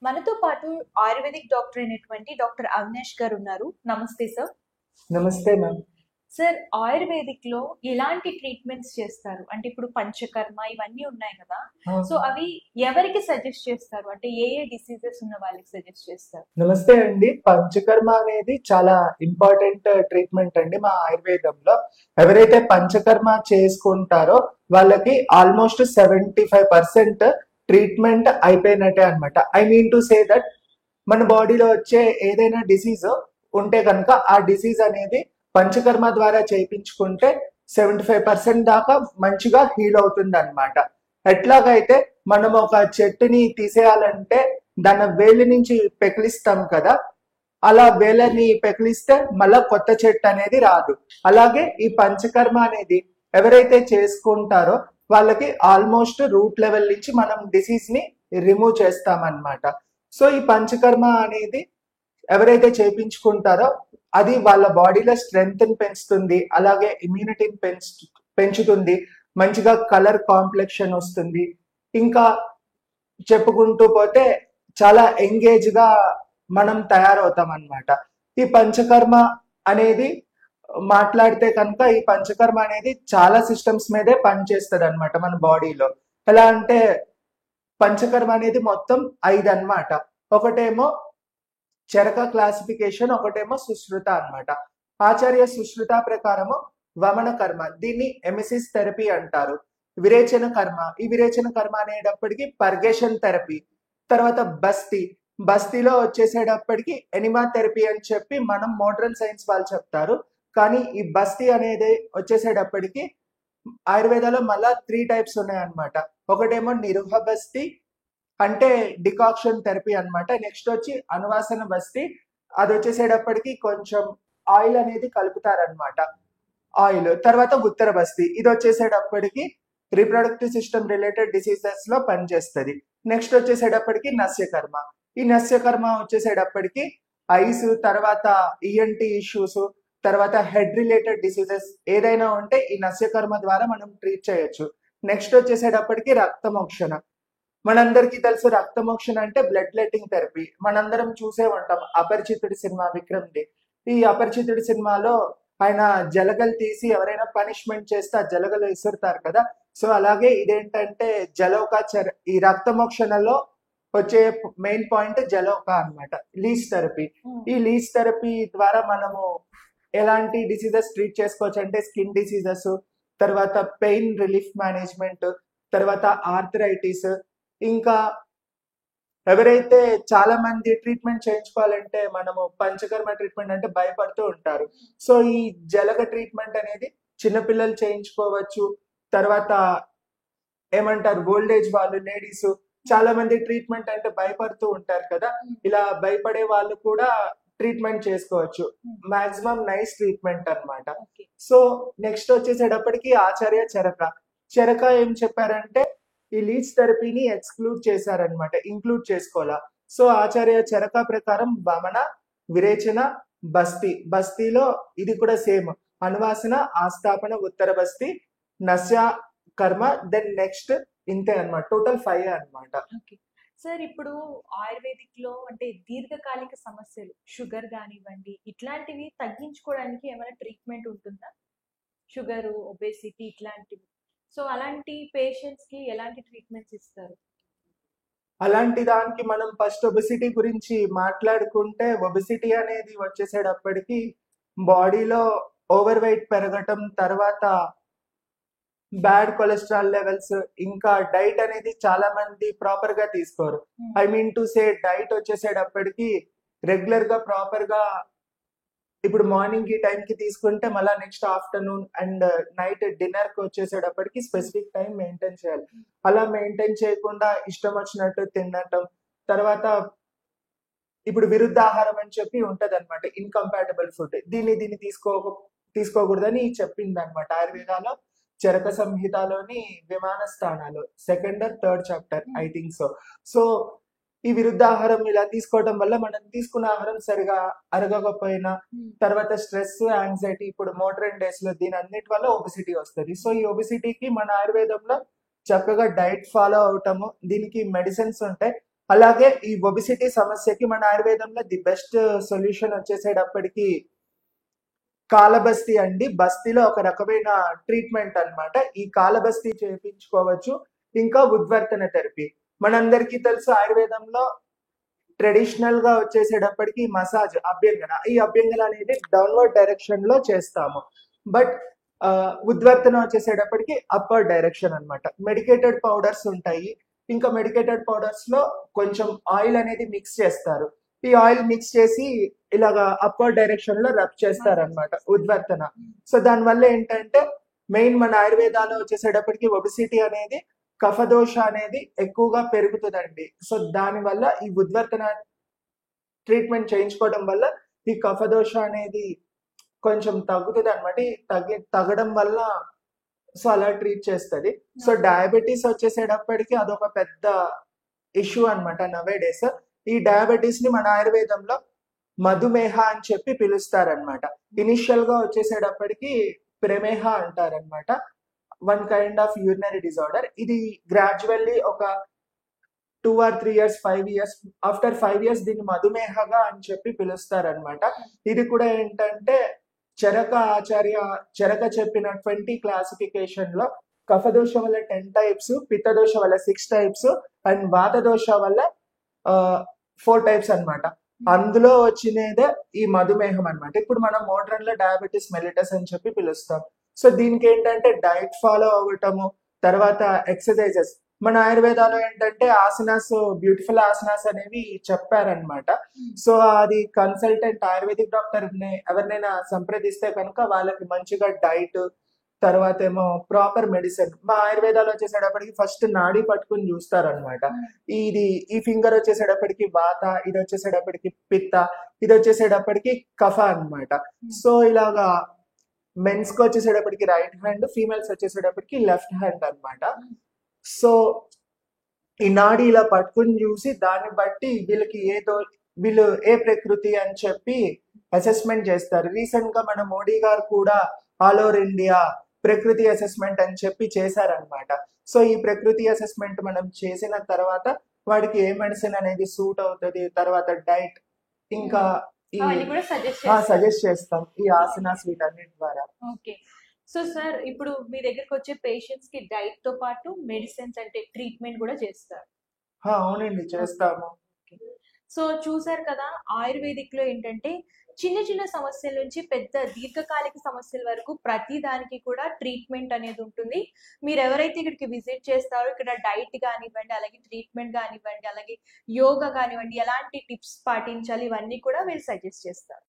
మనతో పాటు ayurvedic doctor అయినటువంటి డాక్టర్ అవినాష్ గారు ఉన్నారు. నమస్తే సార్. నమస్తే మ్యామ్. సార్, ఆయుర్వేదిక్ లో ఎలాంటి ట్రీట్మెంట్స్ చేస్తారు? అంటే ఇప్పుడు పంచకర్మ ఇవన్నీ ఉన్నాయి కదా, సో అవి ఎవరికి సజెస్ట్ చేస్తారు? అంటే ఏ ఏ డిసీజెస్ ఉన్న వాళ్ళకి సజెస్ట్ చేస్తారు? నమస్తే అండి. పంచకర్మ అనేది చాలా ఇంపార్టెంట్ ట్రీట్మెంట్ అండి మా ఆయుర్వేదంలో. ఎవరైతే పంచకర్మ చేసుకుంటారో వాళ్ళకి ఆల్మోస్ట్ 75% ట్రీట్మెంట్ అయిపోయినట్టే అనమాట. I mean to say that మన బాడీలో వచ్చే ఏదైనా డిసీజ్ ఉంటే కనుక ఆ డిసీజ్ అనేది పంచకర్మ ద్వారా చేయించుకుంటే 75% దాకా మంచిగా హీల్ అవుతుంది అనమాట. ఎట్లాగైతే మనం ఒక చెట్టుని తీసేయాలంటే దాని వేలి నుంచి పెకిలిస్తాం కదా, అలా వేలని పెకిలిస్తే మళ్ళా కొత్త చెట్టు అనేది రాదు. అలాగే ఈ పంచకర్మ అనేది ఎవరైతే చేసుకుంటారో వాళ్ళకి ఆల్మోస్ట్ రూట్ లెవెల్ నుంచి మనం డిసీజ్ ని రిమూవ్ చేస్తామన్నమాట. సో ఈ పంచకర్మ అనేది ఎవరైతే చేయించుకుంటారో అది వాళ్ళ బాడీలో స్ట్రెంగ్త్ పెంచుతుంది, అలాగే ఇమ్యూనిటీని పెంచుతుంది, మంచిగా కలర్ కాంప్లెక్షన్ వస్తుంది. ఇంకా చెప్పుకుంటూ పోతే చాలా ఎంగేజ్ గా మనం తయారవుతాం అన్నమాట. ఈ పంచకర్మ అనేది మాట్లాడితే కనుక ఈ పంచకర్మ అనేది చాలా సిస్టమ్స్ మీదే పనిచేస్తుంది అనమాట మన బాడీలో. ఎలా అంటే పంచకర్మ అనేది మొత్తం 5 అన్నమాట. ఒకటేమో చరక క్లాసిఫికేషన్, ఒకటేమో సుశ్రుత అన్నమాట. ఆచార్య సుశ్రుత ప్రకారము వమన కర్మ, దీన్ని ఎమిసిస్ థెరపీ అంటారు. విరేచన కర్మ, ఈ విరేచన కర్మ అనేటప్పటికి పర్గేషన్ థెరపీ. తర్వాత బస్తీలో వచ్చేసేటప్పటికి ఎనిమా థెరపీ అని చెప్పి మనం మోడర్న్ సైన్స్ వాళ్ళు చెప్తారు. కానీ ఈ బస్తీ అనేది వచ్చేసేటప్పటికి ఆయుర్వేదాలో మళ్ళా 3 టైప్స్ ఉన్నాయన్నమాట. ఒకటేమో నిరుహ బస్తీ, అంటే డికాక్షన్ థెరపీ అన్నమాట. నెక్స్ట్ వచ్చి అనువాసన బస్తీ, అది వచ్చేసేటప్పటికి కొంచెం ఆయిల్ అనేది కలుపుతారనమాట, ఆయిల్. తర్వాత ఉత్తర బస్తీ, ఇది వచ్చేసేటప్పటికి రీప్రొడక్టివ్ సిస్టమ్ రిలేటెడ్ డిసీజెస్ లో పనిచేస్తుంది. నెక్స్ట్ వచ్చేసేటప్పటికి నస్యకర్మ, ఈ నస్యకర్మ వచ్చేసేటప్పటికి ఐస్, తర్వాత ఈఎన్టీ ఇష్యూస్, తర్వాత హెడ్ రిలేటెడ్ డిసీజెస్ ఏదైనా ఉంటే ఈ నస్యకర్మ ద్వారా మనం ట్రీట్ చేయొచ్చు. నెక్స్ట్ వచ్చేసేటప్పటికి రక్తమోక్షణ. మనందరికీ తెలుసు రక్తమోక్షణ అంటే బ్లడ్ లెట్టింగ్ థెరపీ. మనందరం చూసే ఉంటాం అపరిచితుడి సినిమా, విక్రమ్ది. ఈ అపరిచితుడి సినిమాలో ఆయన జలగలు తీసి ఎవరైనా పనిష్మెంట్ చేస్తే ఆ జలగలు విసురుతారు కదా. సో అలాగే ఇదేంటంటే జలౌకాచర్, ఈ రక్తమోక్షణలో వచ్చే మెయిన్ పాయింట్ జలౌకా అన్నమాట, లీచ్ థెరపీ. ఈ లీచ్ థెరపీ ద్వారా మనము ఎలాంటి డిసీజెస్ ట్రీట్ చేసుకోవచ్చు అంటే స్కిన్ డిసీజెస్, తర్వాత పెయిన్ రిలీఫ్ మేనేజ్మెంట్, తర్వాత ఆర్థరైటిస్. ఇంకా ఎవరైతే చాలా మంది ట్రీట్మెంట్ చేయించుకోవాలంటే మనము పంచకర్మ ట్రీట్మెంట్ అంటే భయపడుతూ ఉంటారు. సో ఈ జలగ ట్రీట్మెంట్ అనేది చిన్నపిల్లలు చేయించుకోవచ్చు. తర్వాత ఏమంటారు, ఓల్డ్ ఏజ్ వాళ్ళు, లేడీస్ చాలా మంది ట్రీట్మెంట్ అంటే భయపడుతూ ఉంటారు కదా. ఇలా భయపడే వాళ్ళు కూడా ట్రీట్మెంట్ చేసుకోవచ్చు. మాక్సిమం నైస్ ట్రీట్మెంట్ అన్నమాట. సో నెక్స్ట్ వచ్చేసేటప్పటికి ఆచార్య చరక ఏం చెప్పారంటే ఈ లీచ్ థెరపీని ఎక్స్క్లూడ్ చేశారనమాట, ఇంక్లూడ్ చేసుకోవాలా. సో ఆచార్య చరక ప్రకారం వమన, విరేచన, బస్తీలో ఇది కూడా సేమ్, అనువాసన, ఆస్థాపన, ఉత్తర బస్తీ, నస్య కర్మ, దెన్ నెక్స్ట్ ఇంతే అన్నమాట. టోటల్ 5 అన్నమాట. సార్, ఇప్పుడు ఆయుర్వేదిక్ లో అంటే దీర్ఘకాలిక సమస్యలు, షుగర్ కానివ్వండి, ఇట్లాంటివి తగ్గించుకోవడానికి ఏమైనా ట్రీట్మెంట్ ఉంటుందా? షుగర్, ఒబేసిటీ ఇట్లాంటివి. సో అలాంటి పేషెంట్స్ కి ఎలాంటి ట్రీట్మెంట్స్ ఇస్తారు? అలాంటి దానికి మనం ఫస్ట్ ఒబెసిటీ గురించి మాట్లాడుకుంటే, ఒబెసిటీ అనేది వచ్చేసేటప్పటికి బాడీలో ఓవర్ వెయిట్ పెరగటం, తర్వాత బ్యాడ్ కొలెస్ట్రాల్ లెవెల్స్, ఇంకా డైట్ అనేది చాలా మంది ప్రాపర్ గా తీసుకోరు. I mean to say diet వచ్చేసేటప్పటికి రెగ్యులర్ గా ప్రాపర్ గా ఇప్పుడు మార్నింగ్ ఈ టైం కి తీసుకుంటే మళ్ళీ next afternoon and night dinner కి వచ్చేసేటప్పటికి స్పెసిఫిక్ టైం మెయింటైన్ చేయాలి. అలా మెయింటైన్ చేయకుండా ఇష్టం వచ్చినట్టు తినటం, తర్వాత ఇప్పుడు విరుద్ధాహారం అని చెప్పి ఉంటది అనమాట, ఇన్కంపాటబుల్ ఫుడ్, దీన్ని తీసుకోకూడదని చెప్పింది అనమాట ఆయుర్వేదాలో చరక సంహితలోని విమాన స్థానాలు 2nd or 3rd chapter I think so. So ఈ విరుద్ధాహారం ఇలా తీసుకోవడం వల్ల మనం తీసుకున్న ఆహారం సరిగా అరగకపోయినా, తర్వాత స్ట్రెస్, యాంగ్జైటీ, ఇప్పుడు మోడర్న్ డేస్ లో దీని అన్నిటి వల్ల ఒబిసిటీ వస్తుంది. సో ఈ ఒబిసిటీకి మన ఆయుర్వేదంలో చక్కగా డైట్ ఫాలో అవటము, దీనికి మెడిసిన్స్ ఉంటాయి. అలాగే ఈ ఒబిసిటీ సమస్యకి మన ఆయుర్వేదంలో ది బెస్ట్ సొల్యూషన్ వచ్చేసేటప్పటికి కాలబస్తి అండి. బస్తీలో ఒక రకమైన ట్రీట్మెంట్ అన్నమాట. ఈ కాలబస్తి చేయించుకోవచ్చు. ఇంకా ఉద్వర్తన థెరపీ. మనందరికీ తెలుసు ఆయుర్వేదంలో ట్రెడిషనల్ గా వచ్చేసేటప్పటికి మసాజ్ అభ్యంగన. ఈ అభ్యంగన అనేది డౌన్వర్డ్ డైరెక్షన్ లో చేస్తాము. బట్ ఉద్వర్తన వచ్చేసేటప్పటికి అప్పర్ డైరెక్షన్ అన్నమాట. మెడికేటెడ్ పౌడర్స్ ఉంటాయి. ఇంకా మెడికేటెడ్ పౌడర్స్ లో కొంచెం ఆయిల్ అనేది మిక్స్ చేస్తారు. ఈ ఆయిల్ మిక్స్ చేసి ఇలాగా అప్పర్ డైరెక్షన్ లో రబ్ చేస్తారనమాట ఉద్వర్తన. సో దానివల్ల ఏంటంటే మెయిన్ మన ఆయుర్వేదాలో వచ్చేసేటప్పటికి ఒబిసిటీ అనేది కఫదోష అనేది ఎక్కువగా పెరుగుతుందండి. సో దానివల్ల ఈ ఉద్వర్తన ట్రీట్మెంట్ చేయించుకోవడం వల్ల ఈ కఫదోష అనేది కొంచెం తగ్గుతుంది అనమాట. తగ్గడం వల్ల సో అలా ట్రీట్ చేస్తుంది. సో డయాబెటీస్ వచ్చేసేటప్పటికి అదొక పెద్ద ఇష్యూ అనమాట నవే డేస్. ఈ డయాబెటీస్ ని మన ఆయుర్వేదంలో మధుమేహ అని చెప్పి పిలుస్తారనమాట. ఇనిషియల్ గా వచ్చేసేటప్పటికి ప్రమేహ అంటారనమాట. One kind of urinary disorder. ఇది గ్రాడ్యువల్లీ ఒక 2 or 3 years 5 years after 5 years దీన్ని మధుమేహగా అని చెప్పి పిలుస్తారనమాట. ఇది కూడా ఏంటంటే చరక చెప్పిన 20 క్లాసిఫికేషన్ లో కఫదోష వల్ల 10 టైప్స్, పిత్తదోష వల్ల 6 టైప్స్ అండ్ వాతదోష వల్ల 4 టైప్స్ అన్నమాట. అందులో వచ్చినదే ఈ మధుమేహం అన్నమాట. ఇప్పుడు మనం మోడ్రన్ లో డయాబెటీస్ మెలిటస్ అని చెప్పి పిలుస్తాం. సో దీనికి ఏంటంటే డైట్ ఫాలో అవ్వటము, తర్వాత ఎక్సర్సైజెస్. మన ఆయుర్వేదాలో ఏంటంటే ఆసనాస్, బ్యూటిఫుల్ ఆసనాస్ అనేవి చెప్పారనమాట. సో అది కన్సల్టెంట్ ఆయుర్వేదిక్ డాక్టర్ ఎవరినైనా సంప్రదిస్తే కనుక వాళ్ళకి మంచిగా డైట్, తర్వాత ఏమో ప్రాపర్ మెడిసిన్. మా ఆయుర్వేదాలు వచ్చేసేటప్పటికి ఫస్ట్ నాడి పట్టుకుని చూస్తారనమాట. ఈ ఫింగర్ వచ్చేసేటప్పటికి వాత, ఇది వచ్చేసేటప్పటికి పిత్త, ఇది వచ్చేసేటప్పటికి కఫ అన్నమాట. సో ఇలాగా మెన్స్ కి వచ్చేసేటప్పటికి రైట్ హ్యాండ్, ఫీమేల్స్ వచ్చేసేటప్పటికి లెఫ్ట్ హ్యాండ్ అన్నమాట. సో ఈ నాడి ఇలా పట్టుకుని చూసి దాన్ని బట్టి వీళ్ళు ఏ ప్రకృతి అని చెప్పి అసెస్మెంట్ చేస్తారు. రీసెంట్ గా మన మోడీ గారు కూడా ఆల్ ఓవర్ ఇండియా ప్రకృతి అసెస్మెంట్ అని చెప్పి చేశారనమాట. సో ఈ ప్రకృతి అసెస్మెంట్ మనం చేసిన తర్వాత వాడికి ఏ మెడిసిన్ అనేది సూట్ అవుతుంది, తర్వాత డైట్, ఇంకా సజెస్ట్ చేస్తాం ఈ ఆసనాస్ వీటన్నిటి ద్వారా. ఓకే. సో సార్, ఇప్పుడు మీ దగ్గరకు వచ్చే పేషెంట్స్ కి డైట్ తో పాటు మెడిసిన్స్ అంటే ట్రీట్మెంట్ కూడా చేస్తారు? అవునండి, చేస్తాము. సో చూసారు కదా, ఆయుర్వేదిక్ లో ఏంటంటే చిన్న చిన్న సమస్యల నుంచి పెద్ద దీర్ఘకాలిక సమస్యల వరకు ప్రతి దానికి కూడా ట్రీట్మెంట్ అనేది ఉంటుంది. మీరు ఎవరైతే ఇక్కడికి విజిట్ చేస్తారో ఇక్కడ డైట్ కానివ్వండి, అలాగే ట్రీట్మెంట్ కానివ్వండి, అలాగే యోగా కానివ్వండి, ఎలాంటి టిప్స్ పాటించాలి ఇవన్నీ కూడా వీళ్ళు సజెస్ట్ చేస్తారు.